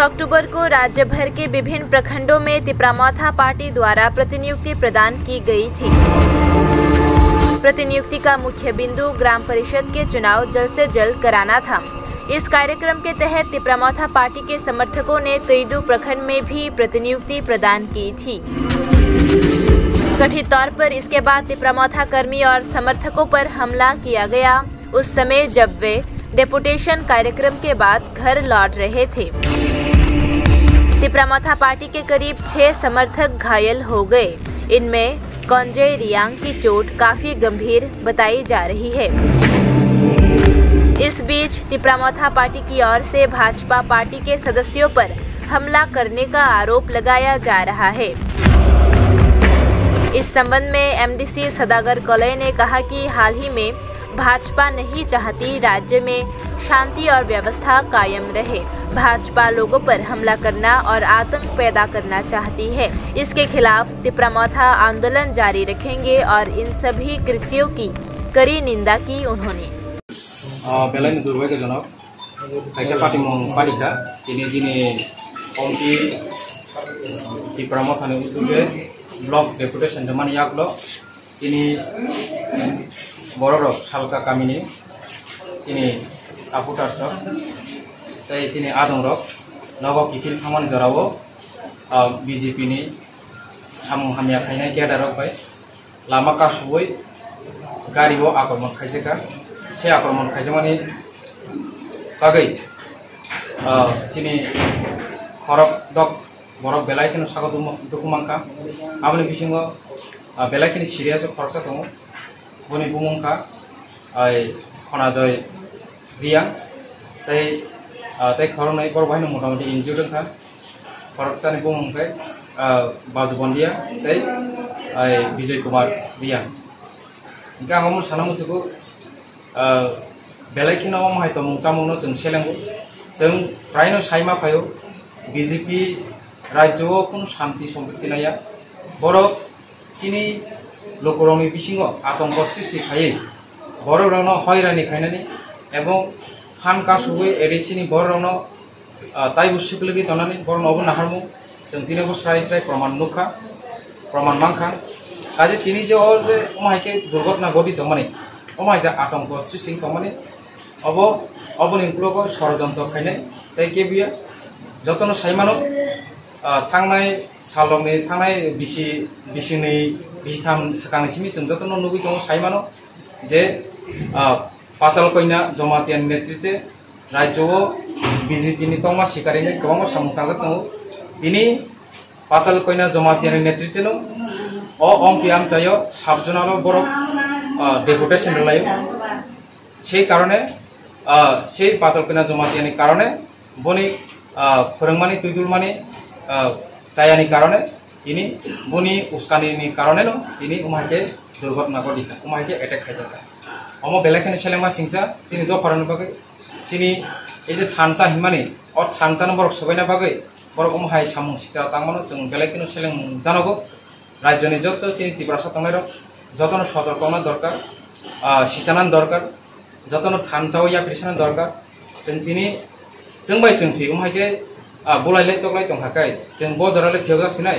अक्टूबर को राज्य भर के विभिन्न प्रखंडों में तिप्रामाथा पार्टी द्वारा प्रतिनियुक्ति प्रदान की गई थी। प्रतिनियुक्ति का मुख्य बिंदु ग्राम परिषद के चुनाव जल्द से जल्द कराना था। इस कार्यक्रम के तहत तिप्रामाथा पार्टी के समर्थकों ने तेईदू प्रखंड में भी प्रतिनियुक्ति प्रदान की थी। कथित तौर पर इसके बाद तिप्रामाथा कर्मी और समर्थकों पर हमला किया गया, उस समय जब वे डेपुटेशन कार्यक्रम के बाद घर लौट रहे थे। तिप्रामाथा पार्टी के करीब 6 समर्थक घायल हो गए। इनमें कौंजय रियांग की चोट काफी गंभीर बताई जा रही है। इस बीच तिप्रामाथा पार्टी की ओर से भाजपा पार्टी के सदस्यों पर हमला करने का आरोप लगाया जा रहा है। इस संबंध में एमडीसी सदागर कौलय ने कहा कि हाल ही में भाजपा नहीं चाहती राज्य में शांति और व्यवस्था कायम रहे। भाजपा लोगों पर हमला करना और आतंक पैदा करना चाहती है। इसके खिलाफ तिप्रामाथा आंदोलन जारी रखेंगे और इन सभी कृत्यों की कड़ी निंदा की उन्होंने। बेलायनि दुर्भाग्य जनक खायसे पार्टी पालिका दिनै कमिटि तिप्रामाथानि उद्योगे ब्लक डेपुटेशन जमानि यागलो दिनै बररक सालका गामिनि दिनै सापर्टार्स तै दिनै आदंरक नगौ किफिल खामानि जरावो बीजेपी नि सामु हामिया खायनाय गेदारक बाय लामा कासुबै गारियाव आक्रमण खायजेका से आक्रमण खायजेमानि बागै दिनै खरक दक बरक बेलायखिनि सागो दुखुमांखा आबनि बिसिङाव बेलायखिनि सिरियास खरसा दङ बनि बुमुंखा खनाजय रियां तै खरनै बर बाहायनो मोटामोटी इन्जिउ दोंखा खरकसानि बुमुंखाय बाजु बन्दिया तै विजय कुमार रियां गामो सानामुथुखौ बेलायखिनाव माहायत मुंसामुनो जों सेलेंगु जों प्रायनो साइमा फायो बीजेपी राज्योआव कुन शांति सम्पत्ति नाया बर चिनी लोकरंनि बिसिङाव आतंक सृष्टि खायै बररावनो हयरानि खायनानि एबं फानका सुबै एरेसिनि बररावनो ताइबु सिकलगि तनानि बरनबो नाहारमु जों दिनैबो स्राय स्राय प्रमाण नुखा प्रमाण मांखा काजे तिनि जे और जे माहायके दुर्घटना घटित माने अमाय जा आतंक सृष्टि खामानि अबनि उग्रको षड़यंत्र खायनाय तै केबिया जतन साइमानो थांनाय सालंनि थांनाय बिसिनि बिथाम सकांसिमि जों जतन नुगै दङ साइमानो जे पाताल कन्या जमातियानि नेतृत्वे राज्योआव बीजेपी नि तंमा शिकारिनि गोबां सामुखांजाक दङ दिनै पाताल कन्या जमातियानि नेतृत्वेनो अम्पि आमचायो साबजनाल बरक डेपुटेशन लायो সেই কারণে সেই পাতল কন্যা জমাতিয়ানি কারণে বনি फोरोंमानि तुइदुलमानि चायानि कारणे दिनै बनि उस्कानिनि कारणे दिनै उमाके दुर्घटना घटिका उमाके अटैक खायजाका अम बेलायखिनि सेलेमा सिंसा सिनि दफारनि बागै सिनि एजे थानचा हिमानि अ थानचान बरक सबायना बागै बरक उमहाय सामुं सिता तांमानो जों बेलायखिनि सेलें जानांगौ राज्यनि जत सिनि तिब्रासा थांनाय जतन सतर्कना दरकार सिचानान दरकार जतन थानचाव या प्रेसाना दरकार जों दिनै जों बाय जोंसि उमहायके बोलायलाय तगलाय दंहाखाय जों बजराले फेवगासिनाय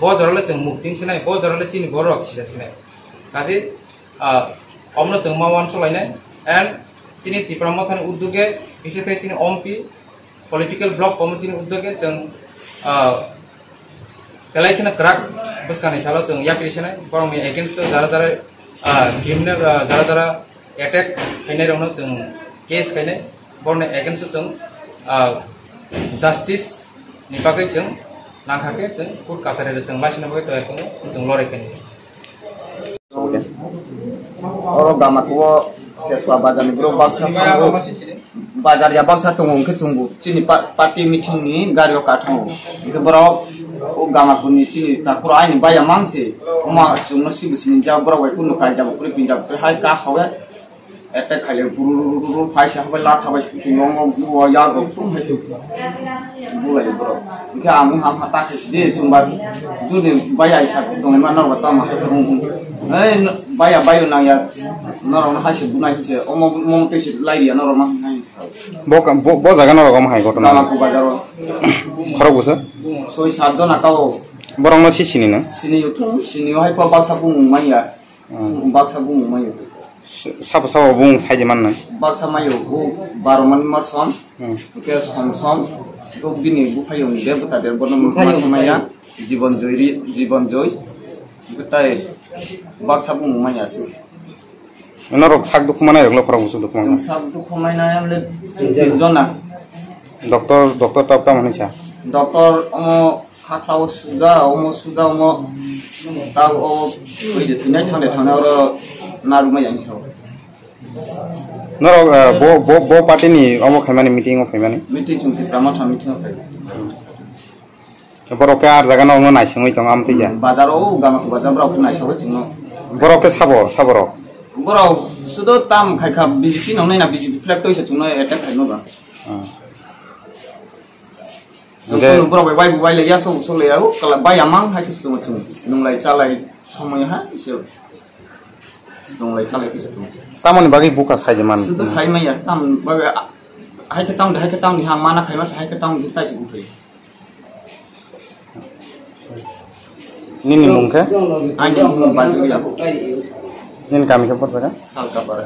बजराले जों मुक्तिंसिनाय बजराले चिनि बरक सिजासिनाय काजे अमनो जों मावान सलायनाय एन्ड चिनि तिप्रामाथानि उद्योगे बिसेसकै चिनि एमपी पलिटिकल ब्लक कमिटिनि उद्योगे जों बेलायखिना क्राक बसकानि सालाव जों या प्रेसानाय बरंनि एगेन्स्ट जारा क्रिमिनल जारा एटेक खायनाय रंनो जों केस खायनाय बरनि एगेन्स्ट जों जस्टिस नि बागै जों नांखाके जों कोर्ट कासारि जों लाइसिना बागै तयार खालामो जों लरायखानि और गामाखौ सेसवा बाजारनि ग्रुप बाजार या बाक्सा दङ जोंबो चिनि पार्टी मिटिंनि गारियाव काथामो बराव ओ गामाखौनि चिनि ताखुर आइनि बाया मांसे मा जोंनो सिबिसिनि जा बराव कुनु काय जाबो प्रि पिन जाबो हाय कासाव attack खाले बुरु फाइसा हबे ला थाबाय सुसिङाव मो यागो तुम हेतु बुलाय ब्रो इनके आमु हम हाता खिसदि जुंबा जुनि बाया हिसाब दङ मा नरबा तम ए बाया बायो नाया नरना हाइसे बुनाय हिसे अमो मो तेसे लाइरिया नरमा हाइसा बो जागा नरगम हाइ घटना नामाको बाजारो खरब बुसा 6-7 जना काव बरंनो सिसिनि न सिनि युथु सिनि हाइ पा बाक्सा बुङो माइया बाक्सा बुङो माइयो साब साब बुं साइदे मान बाक्सा माइयो ओ 12 मन मरसन के सम तो बिनि बुफायो नि देबता दे बन मासा माइया जीवन जय गताय बाक्सा बुङो माइया सु नरक साक दुख माने रगलो खरब बुसु दुख मान साक दुख माइना हमले 3 जना डॉक्टर तब माने छा डॉक्टर खाख्लाव सुजा अमो दा ओ फैदे थैनाय थांनाय र नारुमा याइसौ नरक बो पार्टी नि अमो खायमानि मीटिंग अफ खायमानि मीटिंग जुंति प्रामाथा मीटिंग अफ खाय बरके आर जागा न नायसङै दं आमतैया बाजाराव गामाखौ बाजाराव नायसौ जों बरके साबर बराव सुदो ताम खायखा बीजेपी नाव नायना बीजेपी फ्लेग तोइसे जुंनो अटैक खायनो बा दे बराव बाय ले या सो लेयाव कला बाय आमां हाकिस दङ जों नंलाय चालाय समय हा इसे दंलाय चालाय किसे दङ तामनि बागै बुका साइदे मान सुदो साइमाया ताम बागै हायके ताम नि हां माना खायमा हायके ताम नि ताइसे बुफै निनि मुंखे आइनि मुं बाजुया निन कामी के पर जगह सालका पारा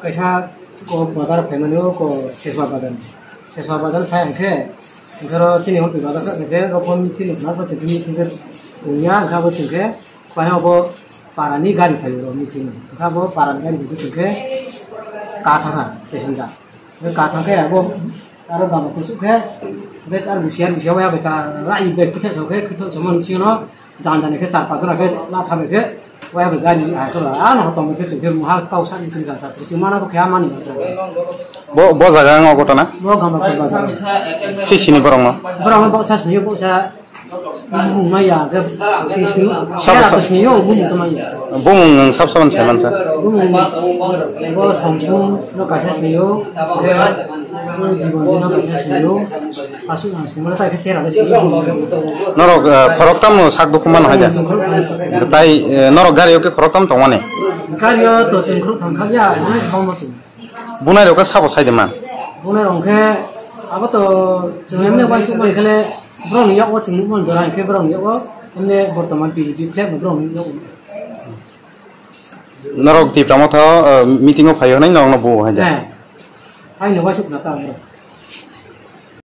कैसा को बाजार फैमानो को सेसवा बाजार फायखे इखरो चिनि होते बाजार सके रकम चिनि ना को चिनि थिंगे उया गाबो थिंगे फायाबो पारानि गाड़ी फायो मिथिं गाबो पारानि गाड़ी बिदि थिंगे काथाखा पेसेंजार बे काथाखे आबो आरो गामो कुसुखे बे आरो बुसियाव या बेचा राइ बे किथे सके किथे समन सिनो जान के 4-5 जना के ला थाबेके वया बे गाड़ी आखरा आन हतम के थिंगे मुहा काउसा निकिन गाता तिमाना को ख्या मानि बो जागा न घटना बो गामो बाजार सिसिनि बरंग बक्सा सिनि बक्सा बुंनाया के सिसिनि साबसिनियो बुंनाया बुं साब साबन सायमानसा बो समसुं न कासा सिनियो के जीवन दिन कासा सिनियो आसु आसुमला ताके चेरा नरक खरकताम साक दुखमान हाजा ताई नरक गारियो के खरकताम तो माने गारियो तो जोंखौ थांखाया नै बावमासु बुनाय रका साबो साइदे मान बुनाय रंखे आबो तो जोंने बाइसु माइखले ब्रन याव जोंनि मन जरा के ब्रन याव हमने वर्तमान बीजेपी फ्लेग ब्रन याव नरक ति प्रमथ मीटिंग अफ फायो नै नरक न बो हाजा आइ न बाइसु ना ता